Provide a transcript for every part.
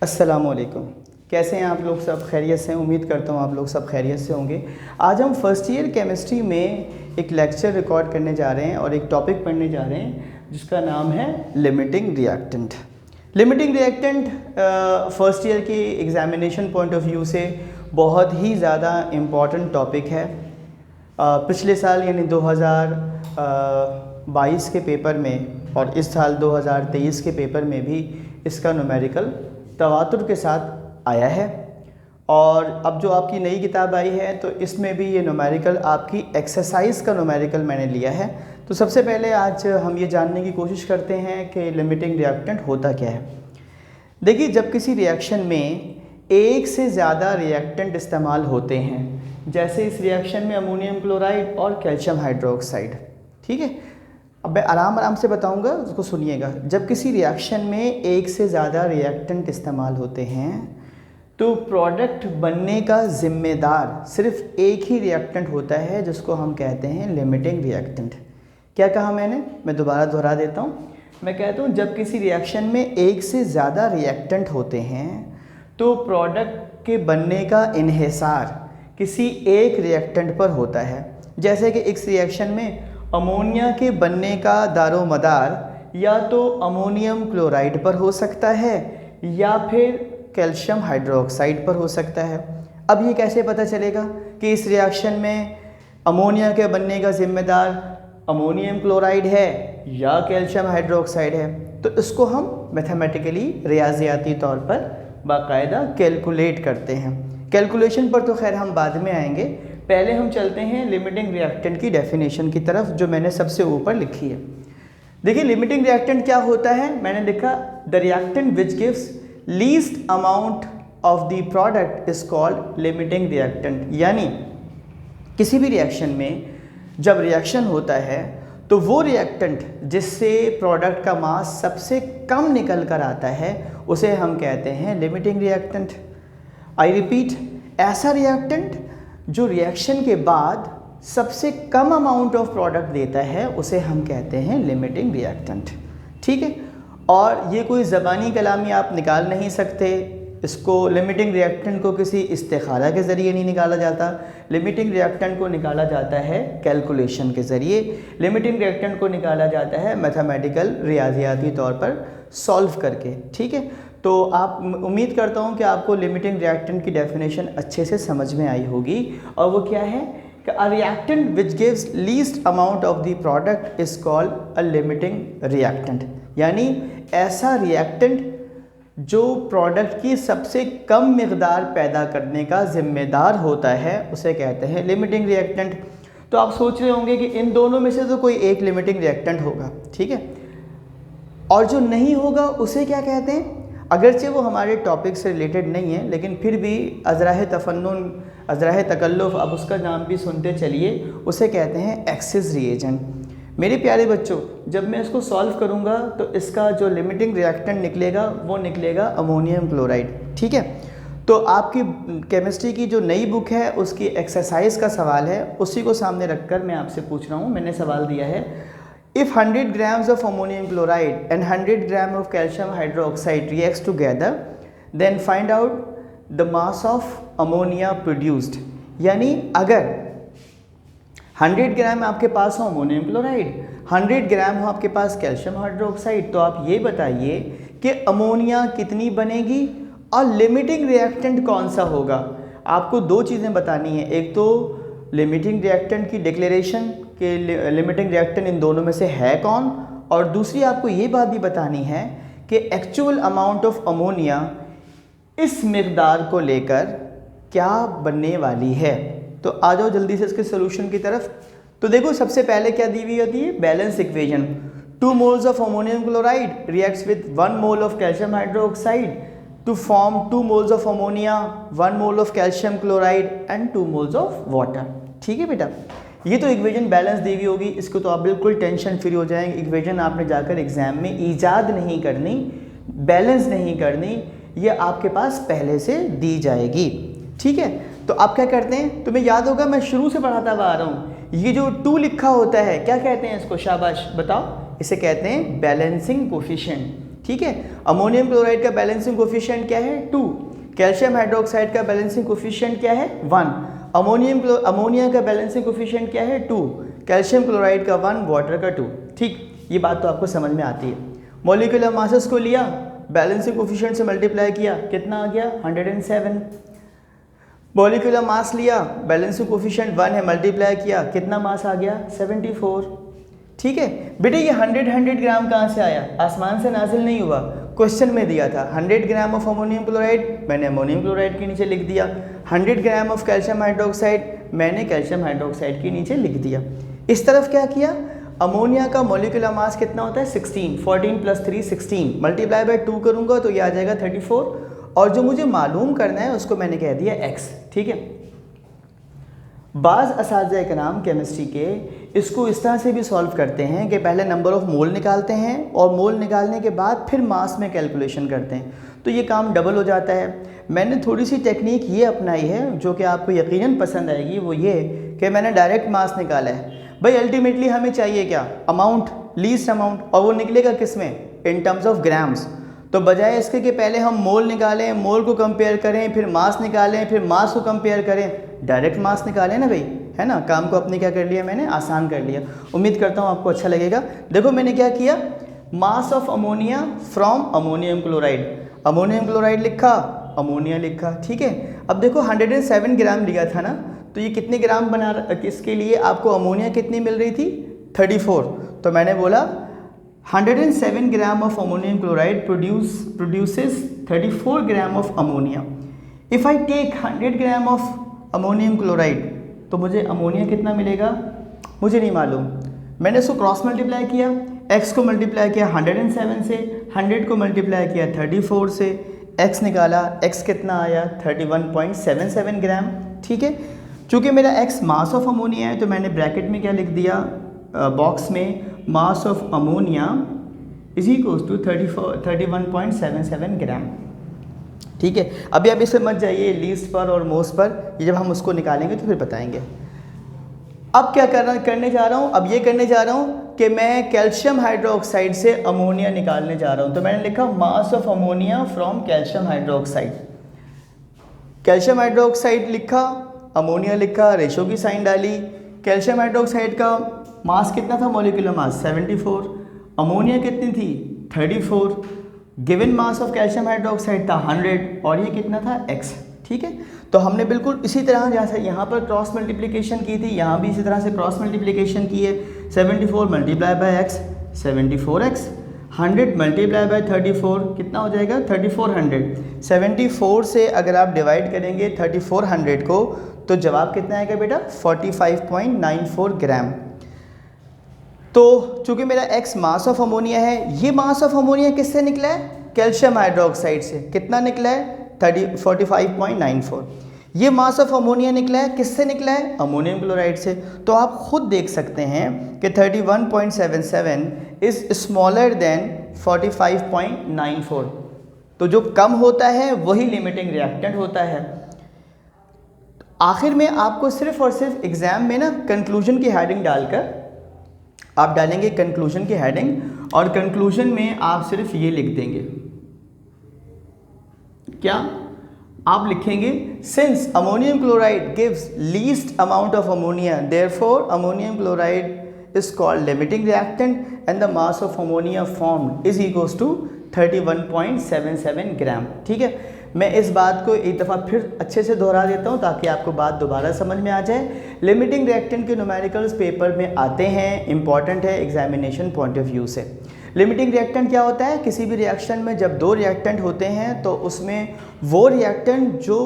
अस्सलामुअलैकुम। कैसे हैं आप लोग? सब खैरियत से हैं? उम्मीद करता हूँ आप लोग सब खैरियत से होंगे। आज हम फर्स्ट ईयर केमिस्ट्री में एक लेक्चर रिकॉर्ड करने जा रहे हैं और एक टॉपिक पढ़ने जा रहे हैं जिसका नाम है limiting reactant. Limiting reactant first year के एग्जामिनेशन पॉइंट ऑफ व्यू से बहुत ही ज़्यादा इम्पॉर्टेंट टॉपिक है। पिछले साल यानी 2022 के पेपर में और इस साल 2023 के पेपर में भी इसका न्यूमेरिकल तवातुर के साथ आया है। और अब जो आपकी नई किताब आई है तो इसमें भी ये न्यूमेरिकल आपकी एक्सरसाइज का न्यूमेरिकल मैंने लिया है। तो सबसे पहले आज हम ये जानने की कोशिश करते हैं कि लिमिटिंग रिएक्टेंट होता क्या है। देखिए, जब किसी रिएक्शन में एक से ज़्यादा रिएक्टेंट इस्तेमाल होते हैं, जैसे इस रिएक्शन में अमोनियम क्लोराइड और कैल्शियम हाइड्रोक्साइड, ठीक है। अब मैं आराम से बताऊंगा, उसको सुनिएगा। जब किसी रिएक्शन में एक से ज़्यादा रिएक्टेंट इस्तेमाल होते हैं तो प्रोडक्ट बनने का ज़िम्मेदार सिर्फ एक ही रिएक्टेंट होता है, जिसको हम कहते हैं लिमिटिंग रिएक्टेंट। क्या कहा मैंने? मैं दोबारा दोहरा देता हूँ। मैं कहता हूँ जब किसी रिएक्शन में एक से ज़्यादा रिएक्टेंट होते हैं तो प्रोडक्ट के बनने का इन्हिसार किसी एक रिएक्टेंट पर होता है। जैसे कि इस रिएक्शन में अमोनिया के बनने का दारोमदार या तो अमोनियम क्लोराइड पर हो सकता है या फिर कैल्शियम हाइड्रोक्साइड पर हो सकता है। अब ये कैसे पता चलेगा कि इस रिएक्शन में अमोनिया के बनने का जिम्मेदार अमोनियम क्लोराइड है या कैल्शियम हाइड्रोक्साइड है? तो इसको हम मैथमेटिकली रियाजियाती तौर पर बाकायदा कैलकुलेट करते हैं। कैलकुलेशन पर तो खैर हम बाद में आएंगे, पहले हम चलते हैं लिमिटिंग रिएक्टेंट की डेफिनेशन की तरफ, जो मैंने सबसे ऊपर लिखी है। देखिए, लिमिटिंग रिएक्टेंट क्या होता है। मैंने लिखा the reactant which gives least amount of the product is called limiting reactant. यानी किसी भी रिएक्शन में जब रिएक्शन होता है तो वो रिएक्टेंट जिससे प्रोडक्ट का मास सबसे कम निकल कर आता है उसे हम कहते हैं लिमिटिंग रिएक्टेंट। आई रिपीट, ऐसा रिएक्टेंट जो रिएक्शन के बाद सबसे कम अमाउंट ऑफ प्रोडक्ट देता है उसे हम कहते हैं लिमिटिंग रिएक्टेंट, ठीक है। और ये कोई ज़बानी कलामी आप निकाल नहीं सकते। इसको लिमिटिंग रिएक्टेंट को किसी इस्तिखारा के ज़रिए नहीं निकाला जाता। लिमिटिंग रिएक्टेंट को निकाला जाता है कैलकुलेशन के ज़रिए। लिमिटिंग रिएक्टेंट को निकाला जाता है मैथमेटिकल रियाजियाती तौर पर सॉल्व करके, ठीक है। तो आप उम्मीद करता हूँ कि आपको लिमिटिंग रिएक्टेंट की डेफिनेशन अच्छे से समझ में आई होगी। और वो क्या है कि a reactant which gives least amount of the product is called a limiting reactant. यानी ऐसा रिएक्टेंट जो प्रोडक्ट की सबसे कम मिकदार पैदा करने का ज़िम्मेदार होता है उसे कहते हैं लिमिटिंग रिएक्टेंट। तो आप सोच रहे होंगे कि इन दोनों में से तो कोई एक लिमिटिंग रिएक्टेंट होगा, ठीक है, और जो नहीं होगा उसे क्या कहते हैं? अगरचे वो हमारे टॉपिक से रिलेटेड नहीं है, लेकिन फिर भी अज़राह तफन्नुन, अज़राह तकल्लुफ़, अब उसका नाम भी सुनते चलिए, उसे कहते हैं एक्सिस रिएजेंट। मेरे प्यारे बच्चों, जब मैं इसको सॉल्व करूंगा तो इसका जो लिमिटिंग रिएक्टेंट निकलेगा वो निकलेगा अमोनियम क्लोराइड, ठीक है। तो आपकी केमिस्ट्री की जो नई बुक है उसकी एक्सरसाइज का सवाल है, उसी को सामने रखकर मैं आपसे पूछ रहा हूँ। मैंने सवाल दिया है, if 100 grams of ammonium chloride and 100 grams of calcium hydroxide reacts together, then find out the mass of ammonia produced। यानी अगर 100 ग्राम आपके पास हो अमोनियम क्लोराइड, 100 ग्राम हो आपके पास कैल्शियम हाइड्रोक्साइड, तो आप ये बताइए कि अमोनिया कितनी बनेगी और लिमिटिंग रिएक्टेंट कौन सा होगा। आपको दो चीज़ें बतानी है, एक तो लिमिटिंग रिएक्टेंट की डिक्लेरेशन कि लिमिटिंग रिएक्टेंट इन दोनों में से है कौन, और दूसरी आपको ये बात भी बतानी है कि एक्चुअल अमाउंट ऑफ अमोनिया इस मिकदार को लेकर क्या बनने वाली है। तो आ जाओ जल्दी से इसके सोल्यूशन की तरफ। तो देखो, सबसे पहले क्या दी हुई होती है? Balance equation. 2 moles of ammonium chloride reacts with 1 mole of calcium hydroxide to form 2 moles of ammonia, 1 mole of calcium chloride and 2 moles of water, ठीक है बेटा। ये तो इक्वेशन बैलेंस दी हुई होगी, इसको तो आप बिल्कुल टेंशन फ्री हो जाएंगे। इक्वेशन आपने जाकर एग्जाम में ईजाद नहीं करनी, बैलेंस नहीं करनी, ये आपके पास पहले से दी जाएगी, ठीक है। तो आप क्या करते हैं, तुम्हें याद होगा मैं शुरू से पढ़ाता हुआ आ रहा हूँ, ये जो 2 लिखा होता है क्या कहते हैं इसको? शाबाश बताओ। इसे कहते हैं बैलेंसिंग कोफिशिएंट, ठीक है। अमोनियम क्लोराइड का बैलेंसिंग कोफिशिएंट क्या है 2, कैल्शियम हाइड्रोक्साइड का बैलेंसिंग कोफिशिएंट क्या है 1, अमोनिया का बैलेंसिंग कोफिशिएंट क्या है 2, कैल्शियम क्लोराइड का 1, वाटर का 2। ठीक, ये बात तो आपको समझ में आती है। मॉलिक्यूलर मासेस को लिया, बैलेंसिंग कोफिशिएंट से मल्टीप्लाई किया, कितना आ गया 107। मॉलिक्यूलर मास लिया, बैलेंसिंग कोफिशिएंट 1 है, मल्टीप्लाई किया, कितना मास आ गया 74। ठीक है बेटे, ये 100 ग्राम कहाँ से आया, आसमान से नाजिल नहीं हुआ, क्वेश्चन में दिया था 100 ग्राम ऑफ अमोनियम क्लोराइड, मैंने अमोनियम क्लोराइड के नीचे लिख दिया। 100 ग्राम ऑफ कैल्शियम हाइड्रोक्साइड, मैंने कैल्शियम हाइड्रोक्साइड के नीचे लिख दिया। इस तरफ क्या किया, अमोनिया का मॉलिक्यूलर मास कितना होता है 16, 14 + 3 16, मल्टीप्लाई बाय 2 करूँगा तो ये आ जाएगा 34, और जो मुझे मालूम करना है उसको मैंने कह दिया x। ठीक है, बाज़ असातिज़ा कराम केमिस्ट्री के इसको इस तरह से भी सॉल्व करते हैं कि पहले नंबर ऑफ मोल निकालते हैं और मोल निकालने के बाद फिर मास में कैलकुलेशन करते हैं, तो ये काम डबल हो जाता है। मैंने थोड़ी सी टेक्निक ये अपनाई है जो कि आपको यकीनन पसंद आएगी, वो ये कि मैंने डायरेक्ट मास निकाला है। भाई अल्टीमेटली हमें चाहिए क्या, अमाउंट, लीस्ट अमाउंट, और वो निकलेगा किस में, इन टर्म्स ऑफ ग्राम्स। तो बजाय इसके कि पहले हम मोल निकालें, मोल को कंपेयर करें, फिर मास निकालें, फिर मास को कंपेयर करें, डायरेक्ट मास निकालें ना भाई, है ना। काम को अपने क्या कर लिया मैंने, आसान कर लिया। उम्मीद करता हूँ आपको अच्छा लगेगा। देखो मैंने क्या किया, मास of ammonia from ammonium chloride, ammonium chloride लिखा, अमोनिया लिखा। ठीक है, अब देखो 107 ग्राम लिया था ना, तो ये कितने ग्राम बना, इसके लिए आपको अमोनिया कितनी मिल रही थी 34, तो मैंने बोला 107 gram of ammonium chloride produces 34 gram of ammonia. If I take 100 gram of ammonium chloride तो मुझे अमोनिया कितना मिलेगा, मुझे नहीं मालूम। मैंने इसको क्रॉस मल्टीप्लाई किया, x को मल्टीप्लाई किया 107 से, 100 को मल्टीप्लाई किया 34 से, x निकाला, x कितना आया 31.77 ग्राम। ठीक है, चूँकि मेरा x मास ऑफ अमोनिया है तो मैंने ब्रैकेट में क्या लिख दिया, बॉक्स में mass of ammonia is equals to 31.77 gram. ठीक है, अभी आप इससे मत जाइए लीस्ट पर और मोस्ट पर, ये जब हम उसको निकालेंगे तो फिर बताएंगे। अब क्या करने जा रहा हूँ, अब ये करने जा रहा हूँ कि मैं कैल्शियम हाइड्रोक्साइड से अमोनिया निकालने जा रहा हूँ। तो मैंने लिखा मास of ammonia from calcium hydroxide, calcium hydroxide लिखा, अमोनिया लिखा, रेशो की साइन डाली। कैल्शियम हाइड्रोक्साइड का मास कितना था, मॉलिक्यूलर मास 74, अमोनिया कितनी थी 34, given mass of calcium hydroxide था 100, और ये कितना था x। ठीक है, तो हमने बिल्कुल इसी तरह जैसे यहाँ पर क्रॉस मल्टीप्लिकेशन की थी, यहाँ भी इसी तरह से क्रॉस मल्टीप्लिकेशन की है। 74 multiply by x 74x, 100 multiply by 34 कितना हो जाएगा 3400। 74 से अगर आप डिवाइड करेंगे 3400 को तो जवाब कितना आएगा बेटा 45.94 ग्राम। तो चूँकि मेरा x मास ऑफ अमोनिया है, ये मास ऑफ अमोनिया किससे निकला है, कैल्शियम हाइड्रोक्साइड से। कितना निकला है 45.94। ये मास ऑफ अमोनिया निकला है, किससे निकला है, अमोनियम क्लोराइड से। तो आप खुद देख सकते हैं कि 31.77 इज़ स्मॉलर देन 45.94। तो जो कम होता है वही लिमिटिंग रिएक्टेंट होता है। आखिर में आपको सिर्फ और सिर्फ एग्ज़ाम में ना कंक्लूजन की हेडिंग डालकर आप डालेंगे कंक्लूजन की हेडिंग, और कंक्लूजन में आप सिर्फ ये लिख देंगे, क्या आप लिखेंगे, since ammonium chloride gives least amount of ammonia therefore ammonium chloride is called limiting reactant and the mass of ammonia formed is equals to 31.77 gram. ठीक है, मैं इस बात को एक दफ़ा फिर अच्छे से दोहरा देता हूँ ताकि आपको बात दोबारा समझ में आ जाए। लिमिटिंग रिएक्टेंट के न्यूमेरिकल्स पेपर में आते हैं, इंपॉर्टेंट है एग्जामिनेशन पॉइंट ऑफ व्यू से। लिमिटिंग रिएक्टेंट क्या होता है, किसी भी रिएक्शन में जब दो रिएक्टेंट होते हैं तो उसमें वो रिएक्टेंट जो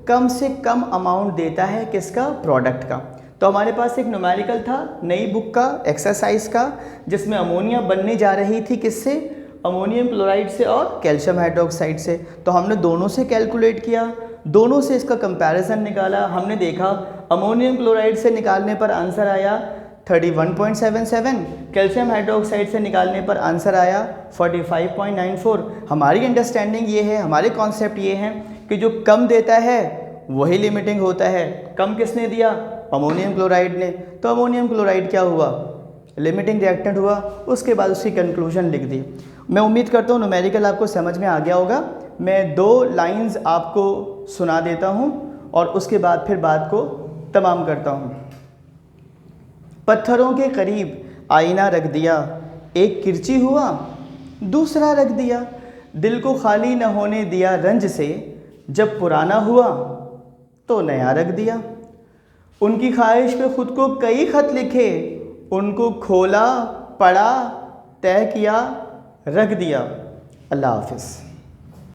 कम से कम अमाउंट देता है किसका, प्रोडक्ट का। तो हमारे पास एक न्यूमेरिकल था नई बुक का, एक्सरसाइज का, जिसमें अमोनिया बनने जा रही थी किससे, अमोनियम क्लोराइड से और कैल्शियम हाइड्रोक्साइड से। तो हमने दोनों से कैलकुलेट किया, दोनों से इसका कंपैरिजन निकाला। हमने देखा अमोनियम क्लोराइड से निकालने पर आंसर आया 31.77, कैल्शियम हाइड्रोक्साइड से निकालने पर आंसर आया 45.94। हमारी अंडरस्टैंडिंग ये है, हमारे कॉन्सेप्ट ये हैं कि जो कम देता है वही लिमिटिंग होता है। कम किसने दिया, अमोनियम क्लोराइड ने, तो अमोनियम क्लोराइड क्या हुआ, लिमिटिंग रिएक्टेंट हुआ। उसके बाद उसकी कंक्लूजन लिख दी। मैं उम्मीद करता हूँ न्यूमेरिकल आपको समझ में आ गया होगा। मैं 2 लाइंस आपको सुना देता हूँ और उसके बाद फिर बात को तमाम करता हूँ। पत्थरों के करीब आईना रख दिया, एक किरची हुआ दूसरा रख दिया, दिल को खाली न होने दिया रंज से, जब पुराना हुआ तो नया रख दिया। उनकी ख्वाहिश पे ख़ुद को कई ख़त लिखे, उनको खोला पढ़ा तय किया रख दिया। अल्लाह हाफ़िज़।